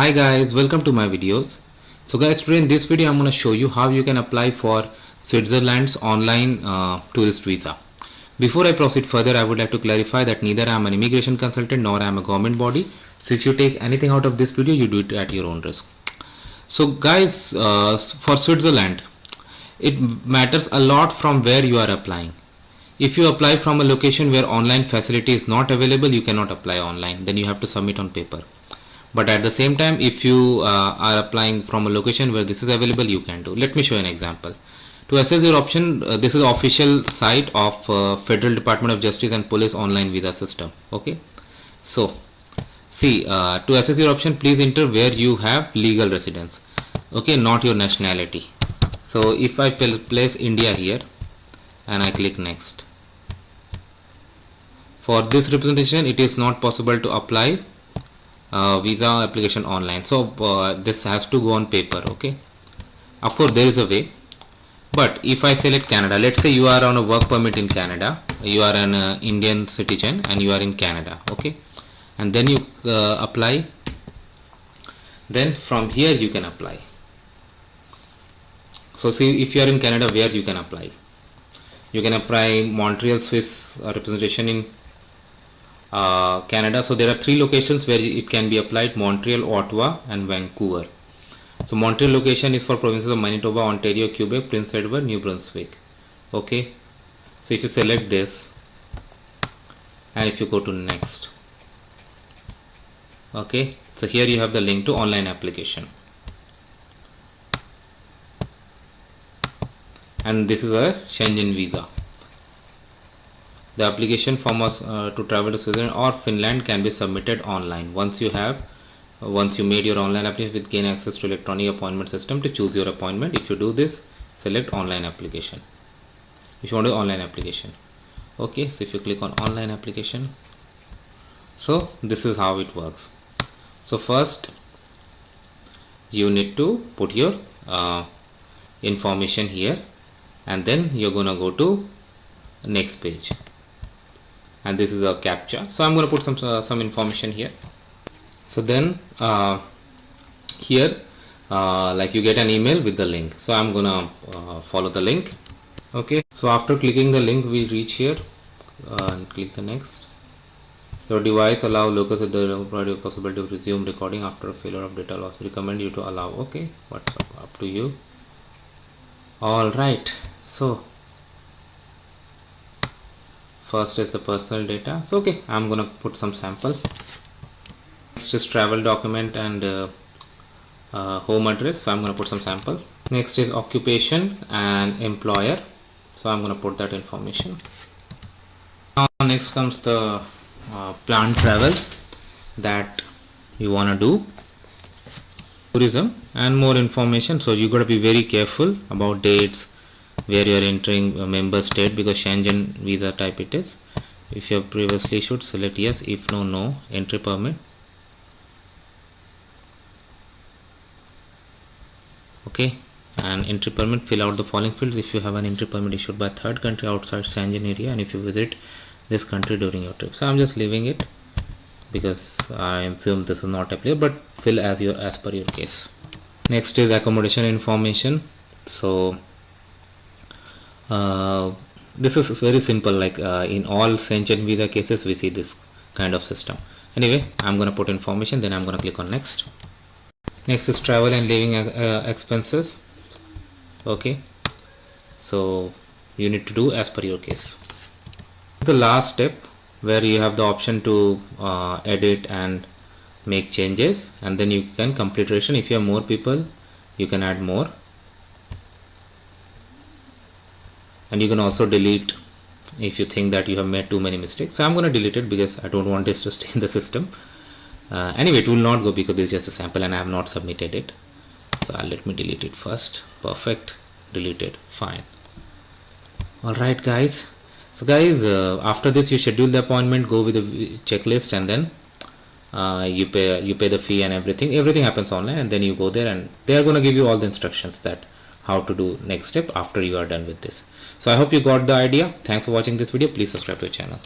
Hi guys, welcome to my videos. So guys, today in this video I'm going to show you how you can apply for Switzerland's online tourist visa. Before I proceed further, I would like to clarify that neither I am an immigration consultant nor I am a government body. So if you take anything out of this video, you do it at your own risk. So guys, for Switzerland, it matters a lot from where you are applying. If you apply from a location where online facility is not available, you cannot apply online. Then you have to submit on paper. But at the same time, if you are applying from a location where this is available, you can do. Let me show you an example. To assess your option, this is the official site of Federal Department of Justice and Police online visa system. Okay, so see, to assess your option, please enter where you have legal residence. Okay, not your nationality. So if I place India here and I click next, for this representation it is not possible to apply visa application online, so this has to go on paper. Okay, of course there is a way, but if I select Canada, let's say you are on a work permit in Canada, you are an Indian citizen and you are in Canada. Okay, and then you apply, then from here you can apply. So see, if you are in Canada, where you can apply, you can apply Montreal Swiss representation in Canada. So there are three locations where it can be applied: Montreal, Ottawa and Vancouver. So Montreal location is for provinces of Manitoba, Ontario, Quebec, Prince Edward, New Brunswick. Okay, so if you select this and if you go to next, okay, so here you have the link to online application, and this is a Schengen visa. The application form to travel to Switzerland or Finland can be submitted online. Once you made your online application, with gain access to electronic appointment system to choose your appointment. If you do this, select online application. If you want to do online application, okay. So if you click on online application, so this is how it works. So first you need to put your information here, and then you're gonna go to next page. And this is a captcha, so I'm going to put some information here. So then here like you get an email with the link, so I'm gonna follow the link. Okay, so after clicking the link, we reach here and click the next. Your device allow locals at the possibility of resume recording after a failure of data loss. We recommend you to allow. Okay, what's up to you. All right, so first is the personal data. So okay, I'm gonna put some sample. Next is travel document and home address, so I'm gonna put some sample. Next is occupation and employer, so I'm gonna put that information. Now next comes the planned travel that you wanna do, tourism and more information. So you gotta be very careful about dates, where you are entering a member state, because Schengen visa type it is. If you have previously issued, select yes. If no, no. Entry permit. Okay, and entry permit, fill out the following fields. If you have an entry permit issued by third country outside Schengen area, and if you visit this country during your trip. So I'm just leaving it because I assume this is not applicable, but fill as per your case. Next is accommodation information. So this is very simple, like in all Schengen visa cases we see this kind of system. Anyway, I'm gonna put information, then I'm gonna click on next. Next is travel and living expenses. Okay, so you need to do as per your case. The last step, where you have the option to edit and make changes, and then you can complete registration. If you have more people, you can add more. And you can also delete if you think that you have made too many mistakes. So I'm going to delete it because I don't want this to stay in the system. Anyway, it will not go because it's just a sample and I have not submitted it. So let me delete it first. Perfect, deleted, fine. Alright guys, so guys, after this you schedule the appointment, go with the checklist, and then you pay the fee and everything happens online, and then you go there and they are going to give you all the instructions that how to do next step after you are done with this. So I hope you got the idea. Thanks for watching this video. Please subscribe to the channel.